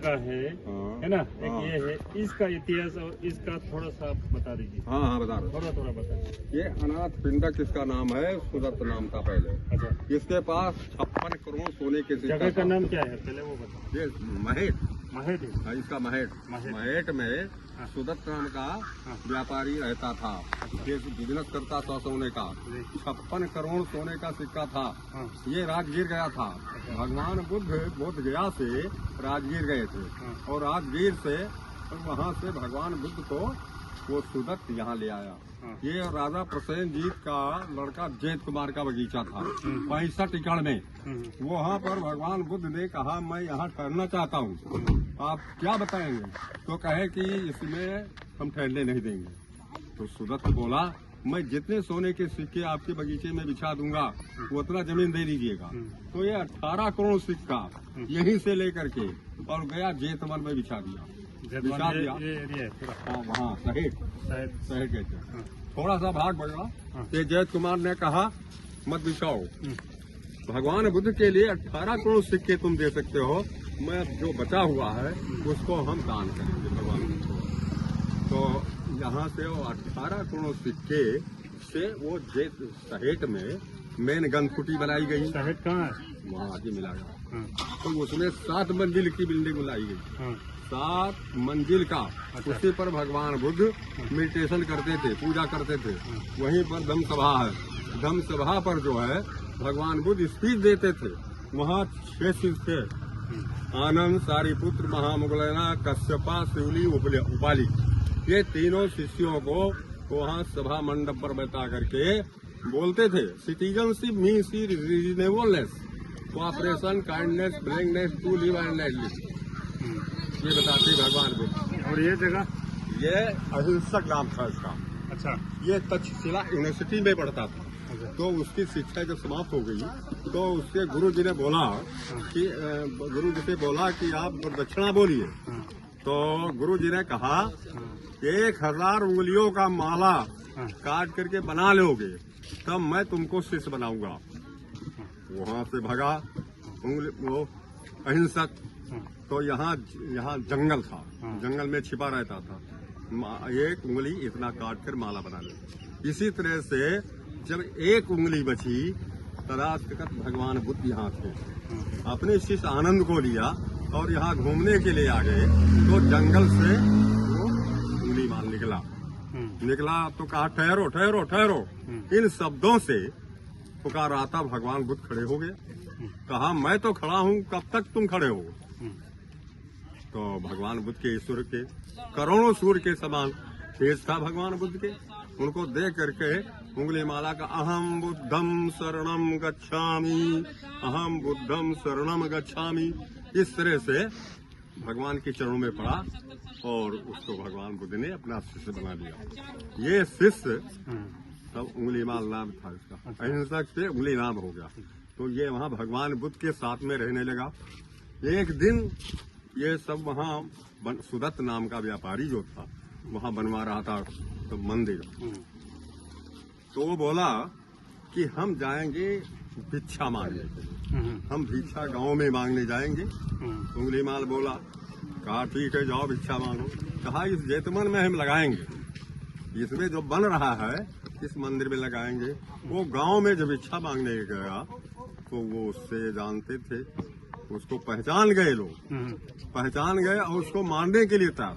का है ना, एक ये है, इसका इतिहास और इसका थोड़ा सा आप बता दीजिए। हाँ हाँ बता रहे। थोड़ा बता दीजिए। ये अनाथ पिंडक इसका नाम है, सुदत्त नाम था पहले। अच्छा, इसके पास 56 करोड़ सोने के सिक्का जगह का था। नाम क्या है पहले वो बता। ये महेट, महेट है। हाँ, इसका महेट महेट में सुदत्त नाम का व्यापारी रहता था। ये बिजनेस करता था सोने का। 56 करोड़ सोने का सिक्का था। ये राजगीर गया था। भगवान बुद्ध बोध गया से राजगीर गए थे और राजगीर से वहाँ से भगवान बुद्ध को वो सुदत्त यहाँ ले आया। ये राजा प्रसेनजीत का लड़का जैत कुमार का बगीचा था 65 एकड़ में। वहाँ पर भगवान बुद्ध ने कहा मैं यहाँ ठहरना चाहता हूँ, आप क्या बताएंगे? तो कहे कि इसमें हम ठहरने नहीं देंगे। तो सुदत्त बोला मैं जितने सोने के सिक्के आपके बगीचे में बिछा दूंगा वो उतना जमीन दे दीजिएगा। तो ये 18 करोड़ सिक्का यहीं से लेकर के और गया जेतवन में बिछा दिया। हाँ वहाँ शहीद कहते हैं। थोड़ा सा भाग बढ़ा, ये जैत कुमार ने कहा मत बिछाओ, भगवान बुद्ध के लिए 18 करोड़ सिक्के तुम दे सकते हो, मैं जो बचा हुआ है उसको हम दान करेंगे भगवान बुद्ध को। तो यहाँ से वो 18 करोड़ सिक्के से वो जेत शहेट में मेन गनकुटी बनाई गई। शहेट कहाँ है? वहाँ आगे मिला गया। तो उसमें 7 मंजिल की बिल्डिंग बनाई गई। 7 मंजिल का। उसी पर भगवान बुद्ध मेडिटेशन करते थे, पूजा करते थे। वहीं पर धम्म सभा है। धम्म सभा पर जो है भगवान बुद्ध स्पीच देते थे। वहाँ 6 शिष्य थे, आनंद, सारिपुत्र, महामुगलना, कश्यपा, शिवली, उपाली। ये तीनों शिष्यों को वहाँ सभा मंडप पर बैठा करके बोलते थे citizenship means reasonableness, cooperation, kindness, willingness to live and live. ये बताते भगवान बुद्ध। और ये जगह ये अहिंसक नाम था इसका। अच्छा, ये तक्षशिला यूनिवर्सिटी में पढ़ता था। तो उसकी शिक्षा जब समाप्त हो गई तो उसके गुरु जी ने बोला कि आप दक्षिणा बोलिए। तो गुरु जी ने कहा 1000 उंगलियों का माला काट करके बना लोगे तब मैं तुमको शिष्य बनाऊंगा। वहाँ से भगा वो अहिंसक। तो यहाँ जंगल था, जंगल में छिपा रहता था। 1 उंगली इतना काट कर माला बना ले। इसी तरह से जब 1 उंगली बची तदास्तकत भगवान बुद्ध यहाँ थे। अपने शिष्य आनंद को लिया और यहाँ घूमने के लिए आ गए तो जंगल से वो उंगली माल निकला तो कहा ठहरो ठहरो ठहरो। इन शब्दों से पुकार आता भगवान बुद्ध खड़े हो गए। कहा मैं तो खड़ा हूँ, कब तक तुम खड़े हो? तो भगवान बुद्ध के ईश्वर के करोड़ों सूर्य के समान तेज था भगवान बुद्ध के। उनको देख करके उंगली माला का अहम बुद्धम शरणम गच्छामि, अहम बुद्धम शरणम गच्छामि, इस तरह से भगवान के चरणों में पड़ा और उसको भगवान बुद्ध ने अपना शिष्य बना लिया। ये शिष्य तब उंगली माल नाम था इसका। अहिंसक से उंगली नाम हो गया। तो ये वहाँ भगवान बुद्ध के साथ में रहने लगा। एक दिन ये सब वहाँ सुदत्त नाम का व्यापारी जो था वहाँ बनवा रहा था तो मंदिर। तो वो बोला कि हम जाएंगे भिक्षा मांगने के लिए, हम भिक्षा गांव में मांगने जाएंगे। उंगली माल बोला, कहा ठीक है जाओ भिक्षा मांगो। कहा इस जेतवन में हम लगाएंगे, इसमें जो बन रहा है इस मंदिर में लगाएंगे। वो गांव में जब भिक्षा मांगने गया तो वो उससे जानते थे, उसको पहचान गए लोग, पहचान गए और उसको मारने के लिए था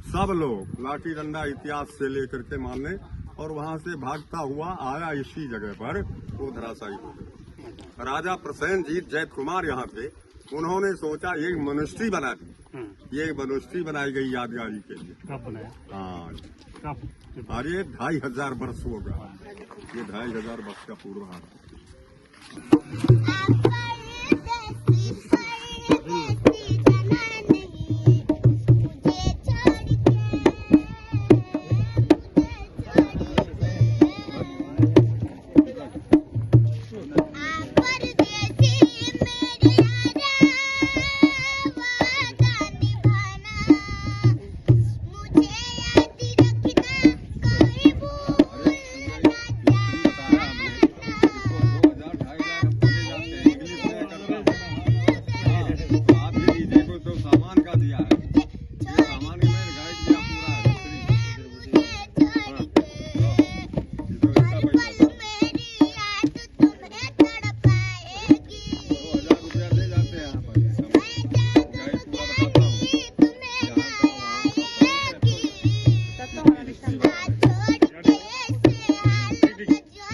सब लोग लाठी डंडा इतिहास से लेकर के मारने। और वहां से भागता हुआ आया इसी जगह पर वो धराशायी हो गया। राजा प्रसेनजीत जैत कुमार यहाँ थे, उन्होंने सोचा एक मनुष्य बना दी। ये एक बनाई गई यादगारी के लिए। कब बनाया? हाँ, अरे 2500 वर्ष हो गया। ये 2500 वर्ष का पूर्व है।